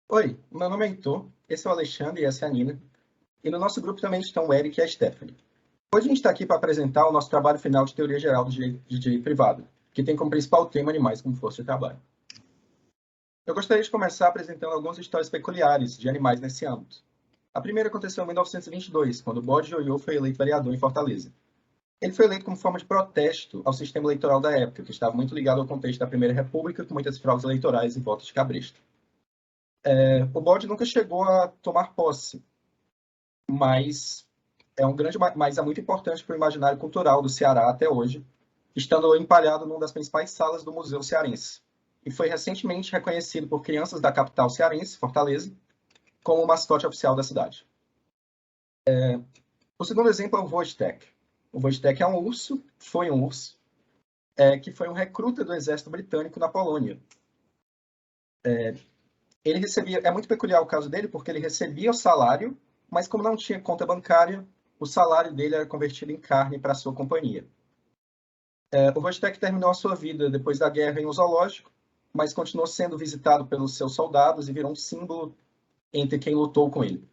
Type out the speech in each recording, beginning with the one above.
Oi, meu nome é Heitor, esse é o Alexandre e essa é a Nina. E no nosso grupo também estão o Eric e a Stephanie. Hoje a gente está aqui para apresentar o nosso trabalho final de Teoria Geral de Direito Privado, que tem como principal tema animais como força de trabalho. Eu gostaria de começar apresentando algumas histórias peculiares de animais nesse âmbito. A primeira aconteceu em 1922, quando o bode Ioiô foi eleito vereador em Fortaleza. Ele foi eleito como forma de protesto ao sistema eleitoral da época, que estava muito ligado ao contexto da Primeira República, com muitas fraudes eleitorais e votos de cabresto. O bode nunca chegou a tomar posse, mas é muito importante para o imaginário cultural do Ceará até hoje, estando empalhado numa das principais salas do Museu Cearense. E foi recentemente reconhecido por crianças da capital cearense, Fortaleza, como o mascote oficial da cidade. O segundo exemplo é o Wojtek. O Wojtek é um urso, foi um urso, que foi um recruta do exército britânico na Polônia. Ele recebia, é muito peculiar o caso dele, porque ele recebia o salário, mas como não tinha conta bancária, o salário dele era convertido em carne para a sua companhia. O Wojtek terminou a sua vida depois da guerra em um zoológico, mas continuou sendo visitado pelos seus soldados e virou um símbolo entre quem lutou com ele.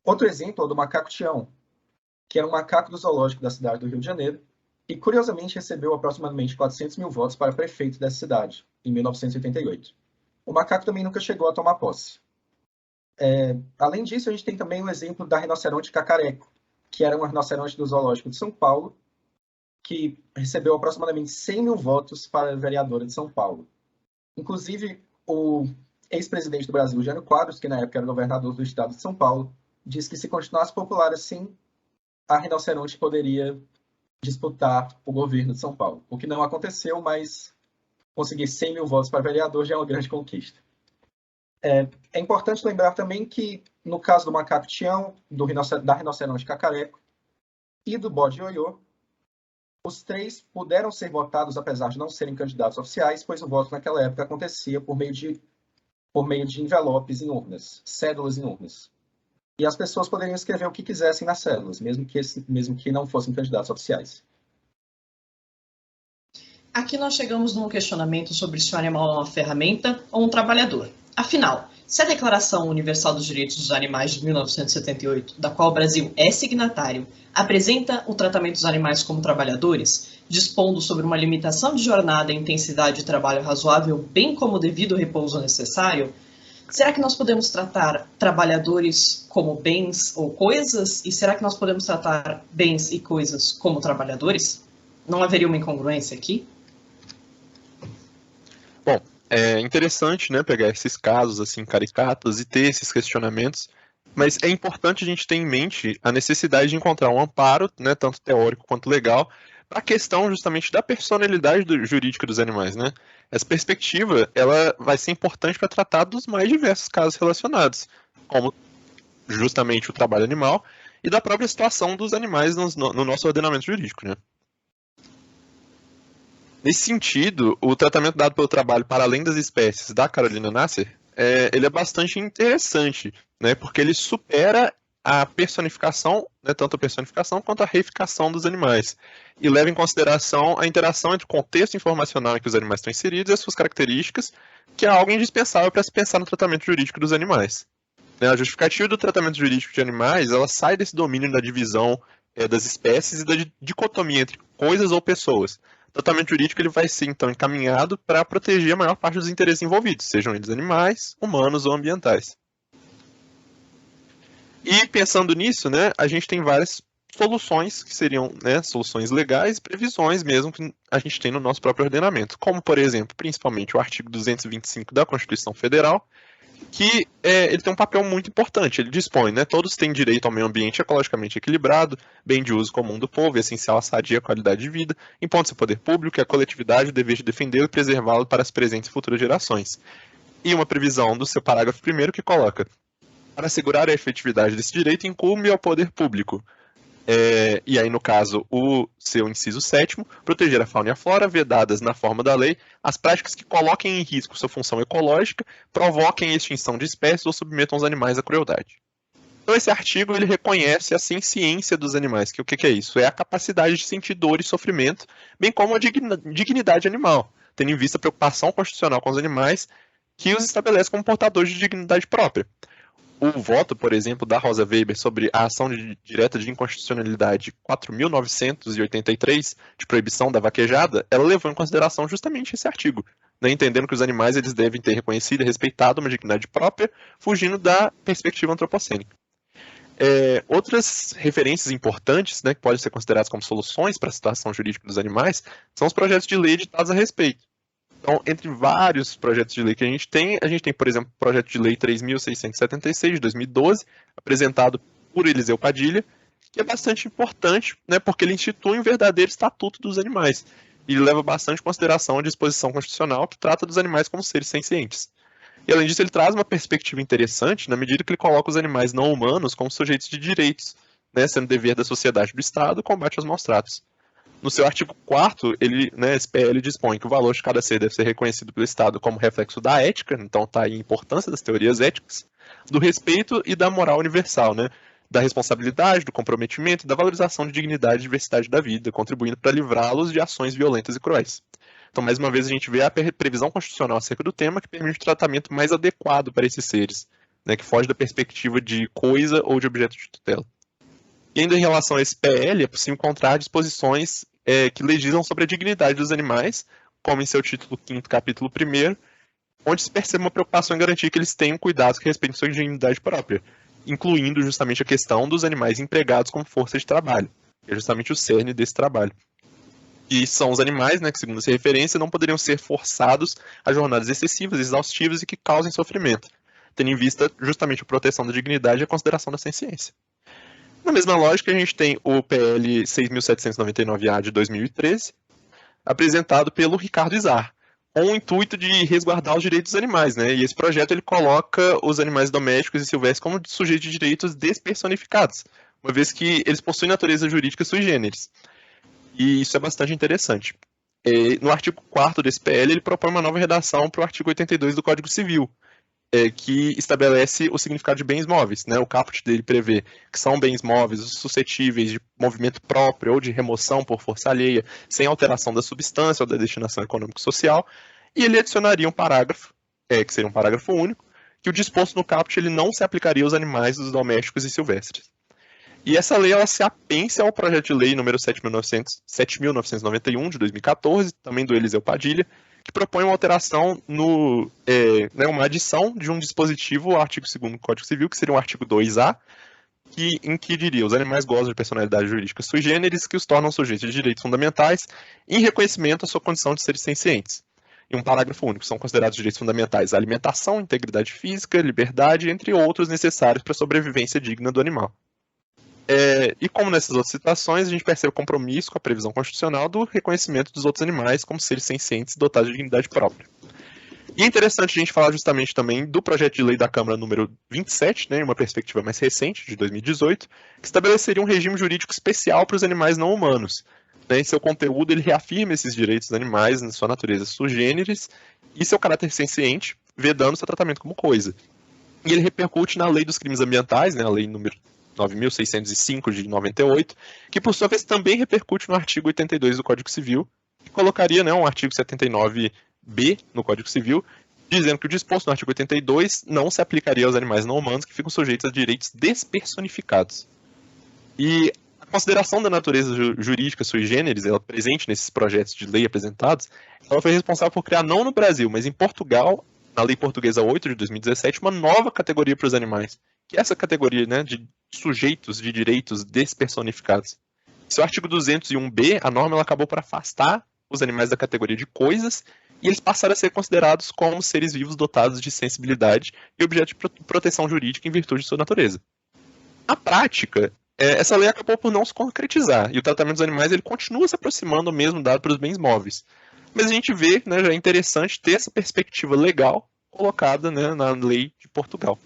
Outro exemplo é o do macaco Tião, que era um macaco do zoológico da cidade do Rio de Janeiro, e curiosamente recebeu aproximadamente 400 mil votos para prefeito dessa cidade, em 1988. O macaco também nunca chegou a tomar posse. Além disso, a gente tem também o exemplo da rinoceronte cacareco, que era uma rinoceronte do zoológico de São Paulo, que recebeu aproximadamente 100 mil votos para a vereadora de São Paulo. Inclusive, o ex-presidente do Brasil, Jânio Quadros, que na época era governador do estado de São Paulo, disse que se continuasse popular assim, a rinoceronte poderia disputar o governo de São Paulo. O que não aconteceu, mas conseguir 100 mil votos para vereador já é uma grande conquista. É importante lembrar também que, no caso do macaco Tião, da rinoceronte cacareco e do bode Ioiô, os três puderam ser votados, apesar de não serem candidatos oficiais, pois o voto naquela época acontecia por meio de envelopes em urnas, cédulas em urnas. E as pessoas poderiam escrever o que quisessem nas cédulas, mesmo que não fossem candidatos oficiais. Aqui nós chegamos num questionamento sobre se o animal é uma ferramenta ou um trabalhador. Afinal, se a Declaração Universal dos Direitos dos Animais de 1978, da qual o Brasil é signatário, apresenta o tratamento dos animais como trabalhadores, dispondo sobre uma limitação de jornada e intensidade de trabalho razoável, bem como o devido repouso necessário, será que nós podemos tratar trabalhadores como bens ou coisas? E será que nós podemos tratar bens e coisas como trabalhadores? Não haveria uma incongruência aqui? Bom, é interessante, né, pegar esses casos assim caricatos e ter esses questionamentos, mas é importante a gente ter em mente a necessidade de encontrar um amparo, né, tanto teórico quanto legal, para a questão justamente da personalidade jurídica dos animais, né? Essa perspectiva, ela vai ser importante para tratar dos mais diversos casos relacionados, como justamente o trabalho animal e da própria situação dos animais no nosso ordenamento jurídico, né? Nesse sentido, o tratamento dado pelo trabalho para além das espécies da Carolina Nasser, ele é bastante interessante, né, porque ele supera a personificação, né, tanto a personificação quanto a reificação dos animais, e leva em consideração a interação entre o contexto informacional em que os animais estão inseridos e as suas características, que é algo indispensável para se pensar no tratamento jurídico dos animais. Né, a justificativa do tratamento jurídico de animais, ela sai desse domínio da divisão das espécies e da dicotomia entre coisas ou pessoas. O tratamento jurídico ele vai ser, então, encaminhado para proteger a maior parte dos interesses envolvidos, sejam eles animais, humanos ou ambientais. E pensando nisso, né, a gente tem várias soluções que seriam, né, soluções legais, previsões mesmo que a gente tem no nosso próprio ordenamento, como, por exemplo, principalmente o artigo 225 da Constituição Federal, que ele tem um papel muito importante. Ele dispõe, né, todos têm direito ao meio ambiente ecologicamente equilibrado, bem de uso comum do povo, essencial à sadia e à qualidade de vida, impondo-se ao poder público e à coletividade o dever de defendê-lo e preservá-lo para as presentes e futuras gerações. E uma previsão do seu parágrafo 1º que coloca: para assegurar a efetividade desse direito, incumbe ao poder público. E aí, no caso, o seu inciso 7º, proteger a fauna e a flora, vedadas na forma da lei, as práticas que coloquem em risco sua função ecológica, provoquem a extinção de espécies ou submetam os animais à crueldade. Então, esse artigo ele reconhece a senciência dos animais, que o que é isso? É a capacidade de sentir dor e sofrimento, bem como a dignidade animal, tendo em vista a preocupação constitucional com os animais, que os estabelece como portadores de dignidade própria. O voto, por exemplo, da Rosa Weber sobre a ação direta de inconstitucionalidade 4.983, de proibição da vaquejada, ela levou em consideração justamente esse artigo, né, entendendo que os animais eles devem ter reconhecido e respeitado uma dignidade própria, fugindo da perspectiva antropocênica. Outras referências importantes, né, que podem ser consideradas como soluções para a situação jurídica dos animais, são os projetos de lei editados a respeito. Então, entre vários projetos de lei que a gente tem, por exemplo, o projeto de lei 3.676, de 2012, apresentado por Eliseu Padilha, que é bastante importante, né, porque ele institui um verdadeiro estatuto dos animais. E ele leva bastante em consideração a disposição constitucional que trata dos animais como seres sencientes. E, além disso, ele traz uma perspectiva interessante na medida que ele coloca os animais não humanos como sujeitos de direitos, né, sendo dever da sociedade e do Estado o combate aos maus-tratos. No seu artigo 4º, esse PL dispõe que o valor de cada ser deve ser reconhecido pelo Estado como reflexo da ética, então está aí a importância das teorias éticas, do respeito e da moral universal, né, da responsabilidade, do comprometimento e da valorização de dignidade e diversidade da vida, contribuindo para livrá-los de ações violentas e cruéis. Então, mais uma vez, a gente vê a previsão constitucional acerca do tema que permite um tratamento mais adequado para esses seres, né, que foge da perspectiva de coisa ou de objeto de tutela. E ainda em relação a esse PL, é possível encontrar disposições que legislam sobre a dignidade dos animais, como em seu título 5º, capítulo 1º, onde se percebe uma preocupação em garantir que eles tenham cuidados que respeitem sua dignidade própria, incluindo justamente a questão dos animais empregados como força de trabalho, que é justamente o cerne desse trabalho. E são os animais, né, que segundo essa referência, não poderiam ser forçados a jornadas excessivas, exaustivas e que causem sofrimento, tendo em vista justamente a proteção da dignidade e a consideração da senciência. Na mesma lógica, a gente tem o PL 6.799-A de 2013, apresentado pelo Ricardo Izar, com o intuito de resguardar os direitos dos animais, né? E esse projeto ele coloca os animais domésticos e silvestres como sujeitos de direitos despersonificados, uma vez que eles possuem natureza jurídica sui generis. E isso é bastante interessante. No artigo 4º desse PL, ele propõe uma nova redação para o artigo 82 do Código Civil, que estabelece o significado de bens móveis, né? O caput dele prevê que são bens móveis suscetíveis de movimento próprio ou de remoção por força alheia, sem alteração da substância ou da destinação econômico-social, e ele adicionaria um parágrafo, que seria um parágrafo único, que o disposto no caput ele não se aplicaria aos animais dos domésticos e silvestres. E essa lei ela se apensa ao projeto de lei número 7.991, de 2014, também do Eliseu Padilha, que propõe uma alteração, uma adição de um dispositivo ao artigo 2º do Código Civil, que seria um artigo 2A, em que diria: os animais gozam de personalidade jurídica sui generis, que os tornam sujeitos de direitos fundamentais, em reconhecimento à sua condição de seres sencientes. Em um parágrafo único, são considerados direitos fundamentais a alimentação, integridade física, liberdade, entre outros necessários para a sobrevivência digna do animal. E como nessas outras situações, a gente percebe o compromisso com a previsão constitucional do reconhecimento dos outros animais como seres sencientes dotados de dignidade própria. E é interessante a gente falar justamente também do projeto de lei da Câmara número 27, né, uma perspectiva mais recente, de 2018, que estabeleceria um regime jurídico especial para os animais não humanos. Em seu conteúdo, ele reafirma esses direitos dos animais na sua natureza sui generis e seu caráter senciente, vedando seu tratamento como coisa. E ele repercute na lei dos crimes ambientais, né, a lei número 9.605 de 98, que por sua vez também repercute no artigo 82 do Código Civil, que colocaria, né, um artigo 79B no Código Civil, dizendo que o disposto no artigo 82 não se aplicaria aos animais não humanos que ficam sujeitos a direitos despersonificados. E a consideração da natureza jurídica sui generis, ela presente nesses projetos de lei apresentados, ela foi responsável por criar, não no Brasil, mas em Portugal, na Lei Portuguesa 8 de 2017, uma nova categoria para os animais, que é essa categoria, né, de sujeitos de direitos despersonificados. Seu artigo 201B, a norma ela acabou por afastar os animais da categoria de coisas e eles passaram a ser considerados como seres vivos dotados de sensibilidade e objeto de proteção jurídica em virtude de sua natureza. Na prática, essa lei acabou por não se concretizar e o tratamento dos animais ele continua se aproximando do mesmo dado para os bens móveis. Mas a gente vê, né, já é interessante ter essa perspectiva legal colocada, né, na lei de Portugal.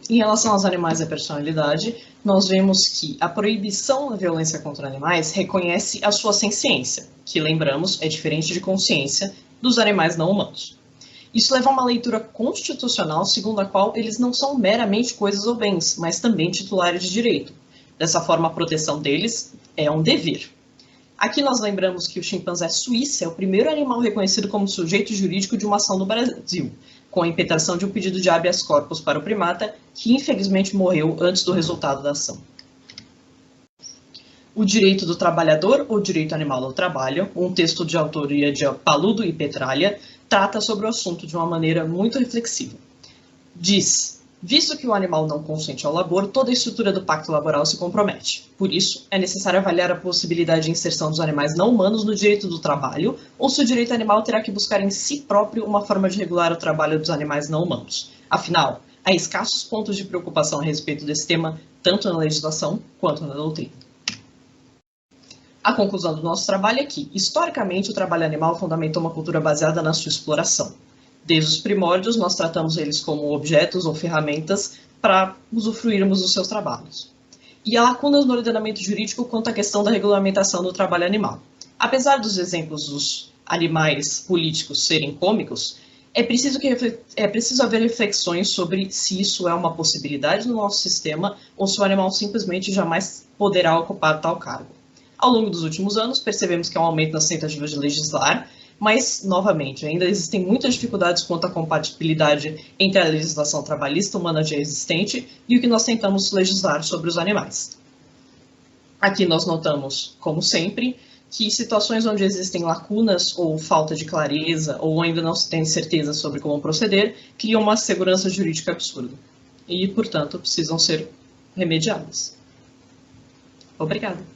Em relação aos animais e à personalidade, nós vemos que a proibição da violência contra animais reconhece a sua senciência, que, lembramos, é diferente de consciência dos animais não humanos. Isso leva a uma leitura constitucional segundo a qual eles não são meramente coisas ou bens, mas também titulares de direito. Dessa forma, a proteção deles é um dever. Aqui nós lembramos que o chimpanzé suíço é o primeiro animal reconhecido como sujeito jurídico de uma ação no Brasil, com a impetração de um pedido de habeas corpus para o primata, que infelizmente morreu antes do resultado da ação. O direito do trabalhador ou direito animal ao trabalho, um texto de autoria de Paludo e Petralha, trata sobre o assunto de uma maneira muito reflexiva. Diz: visto que o animal não consente ao labor, toda a estrutura do pacto laboral se compromete. Por isso, é necessário avaliar a possibilidade de inserção dos animais não humanos no direito do trabalho, ou se o direito animal terá que buscar em si próprio uma forma de regular o trabalho dos animais não humanos. Afinal, há escassos pontos de preocupação a respeito desse tema, tanto na legislação quanto na doutrina. A conclusão do nosso trabalho é que, historicamente, o trabalho animal fundamentou uma cultura baseada na sua exploração. Desde os primórdios, nós tratamos eles como objetos ou ferramentas para usufruirmos dos seus trabalhos. E há lacunas no ordenamento jurídico quanto à questão da regulamentação do trabalho animal. Apesar dos exemplos dos animais políticos serem cômicos, é preciso haver reflexões sobre se isso é uma possibilidade no nosso sistema ou se o animal simplesmente jamais poderá ocupar tal cargo. Ao longo dos últimos anos, percebemos que há um aumento nas tentativas de legislar, mas, novamente, ainda existem muitas dificuldades quanto à compatibilidade entre a legislação trabalhista humana já existente e o que nós tentamos legislar sobre os animais. Aqui nós notamos, como sempre, que situações onde existem lacunas ou falta de clareza ou ainda não se tem certeza sobre como proceder, criam uma segurança jurídica absurda e, portanto, precisam ser remediadas. Obrigada.